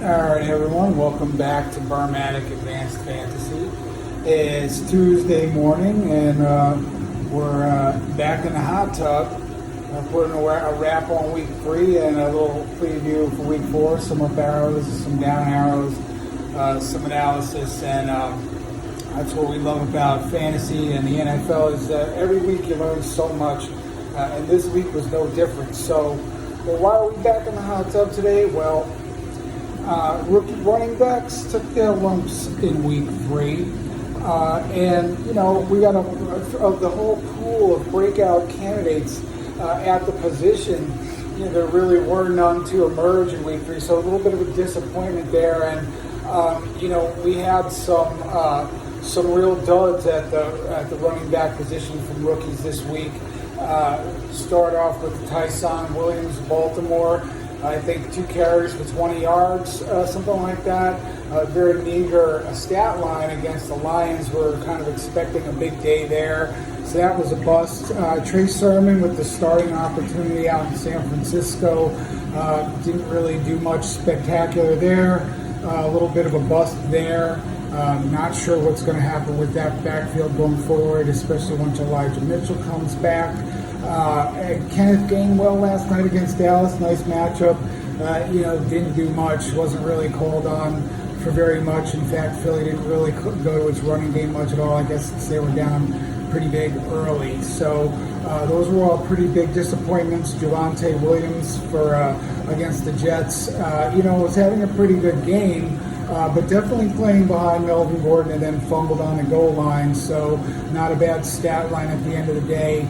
Alright everyone, welcome back to Barmatic Advanced Fantasy. It's Tuesday morning and we're back in the hot tub. Putting a wrap on week 3 and a little preview for week 4. Some up arrows, some down arrows, some analysis, and that's what we love about fantasy and the NFL is every week you learn so much, and this week was no different. So why are we back in the hot tub today? Well, rookie running backs took their lumps in week 3, and we got of the whole pool of breakout candidates at the position. There really were none to emerge in week 3, so a little bit of a disappointment there. And we had some real duds at the running back position from rookies this week. Start off with Tyson Williams, Baltimore. I think 2 carries for 20 yards, something like that. Very meager stat line against the Lions. We're kind of expecting a big day there. So that was a bust. Trey Sermon with the starting opportunity out in San Francisco. Didn't really do much spectacular there. A little bit of a bust there. Not sure what's going to happen with that backfield going forward, especially once Elijah Mitchell comes back. Kenneth Gainwell last night against Dallas, nice matchup. Didn't do much, wasn't really called on for very much. In fact, Philly didn't really go to its running game much at all, I guess, since they were down pretty big early. So those were all pretty big disappointments. Javonte Williams against the Jets, was having a pretty good game. But definitely playing behind Melvin Gordon and then fumbled on the goal line. So not a bad stat line at the end of the day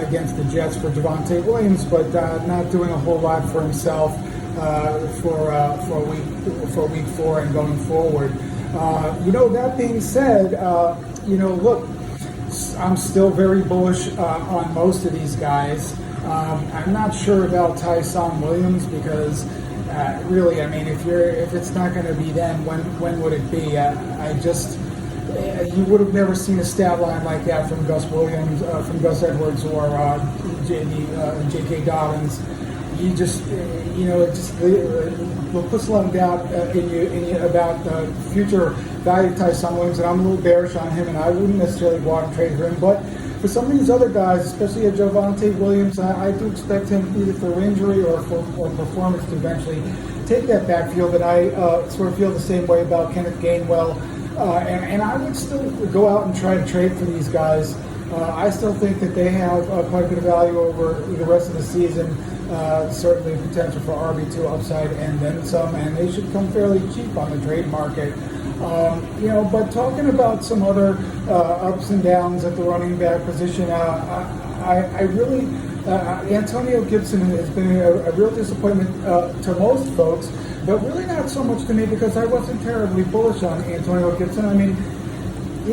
against the Jets for Javonte Williams, but not doing a whole lot for himself for week 4 and going forward. That being said, look, I'm still very bullish on most of these guys. I'm not sure about Tyson Williams because really, I mean, if it's not going to be them, when would it be? You would have never seen a stat line like that from Gus Williams, from Gus Edwards, or J.K. Dobbins. You just, it will put a lot of doubt in you about the future value of Tyson Williams, and I'm a little bearish on him, and I wouldn't necessarily go out and trade for him. But for some of these other guys, especially Javonte Williams, I do expect him either for injury or performance to eventually take that backfield. And I sort of feel the same way about Kenneth Gainwell. And I would still go out and try to trade for these guys. I still think that they have quite a bit of value over the rest of the season. Certainly potential for RB2 upside and then some, and they should come fairly cheap on the trade market. But talking about some other ups and downs at the running back position, I really, Antonio Gibson has been a real disappointment to most folks, but really not so much to me because I wasn't terribly bullish on Antonio Gibson. I mean, he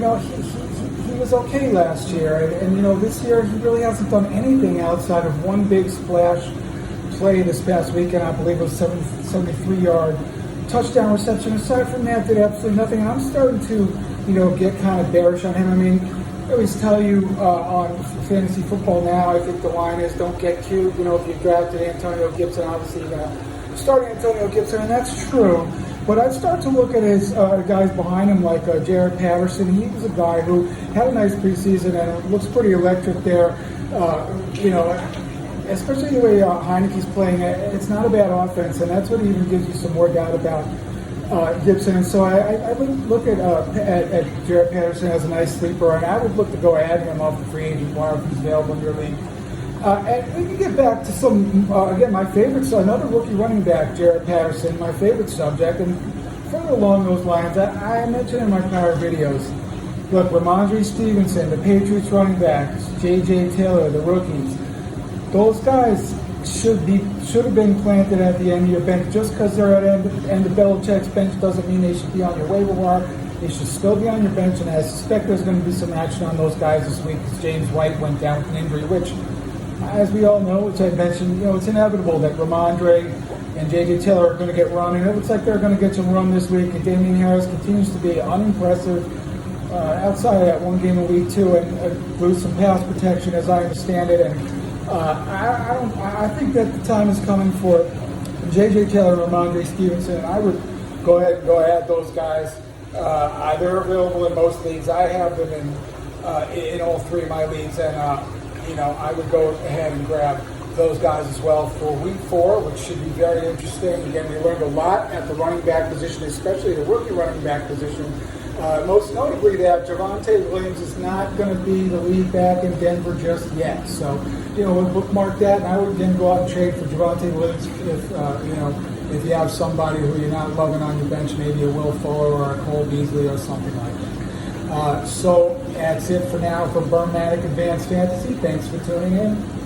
was okay last year, and this year he really hasn't done anything outside of one big splash play this past weekend. I believe it was 73-yard touchdown reception. Aside from that, did absolutely nothing. And I'm starting to, get kind of bearish on him. I mean, I always tell you on fantasy football now, I think the line is don't get cute. If you drafted Antonio Gibson, obviously you're going to start Antonio Gibson, and that's true. But I'd start to look at his guys behind him, like Jaret Patterson. He was a guy who had a nice preseason and it looks pretty electric there. Especially the way Heineke's playing, it's not a bad offense, and that's what even gives you some more doubt about Gibson. And so I would look at Jaret Patterson as a nice sleeper, and I would look to go add him off the free agent wire if he's available in your league. And we can get back to some, again, my favorites, another rookie running back, Jaret Patterson, my favorite subject. And further along those lines, I mentioned in my prior videos, look, Rhamondre, Stevenson, the Patriots running backs, J.J. Taylor, the rookies, those guys should have been planted at the end of your bench. Just because they're at end of Belichick's bench doesn't mean they should be on your waiver wire. They should still be on your bench, and I suspect there's going to be some action on those guys this week because James White went down with an injury, which, as we all know, which I mentioned, it's inevitable that Rhamondre and J.J. Taylor are going to get run, and it looks like they're going to get some run this week. And Damien Harris continues to be unimpressive outside of that one game in week 2 and lose some pass protection, as I understand it. And I think that the time is coming for J.J. Taylor, Rhamondre, Stevenson. I would go ahead and add those guys. They're available in most leagues. I have them in all three of my leagues, and I would go ahead and grab those guys as well for week 4, which should be very interesting. Again, we learned a lot at the running back position, especially the rookie running back position. Most notably that Javonte Williams is not going to be the lead back in Denver just yet. So, we'll bookmark that, and I would then go out and trade for Javonte Williams if you have somebody who you're not loving on your bench, maybe a Will Fuller or a Cole Beasley or something like that. So that's it for now for Burmatic Advanced Fantasy. Thanks for tuning in.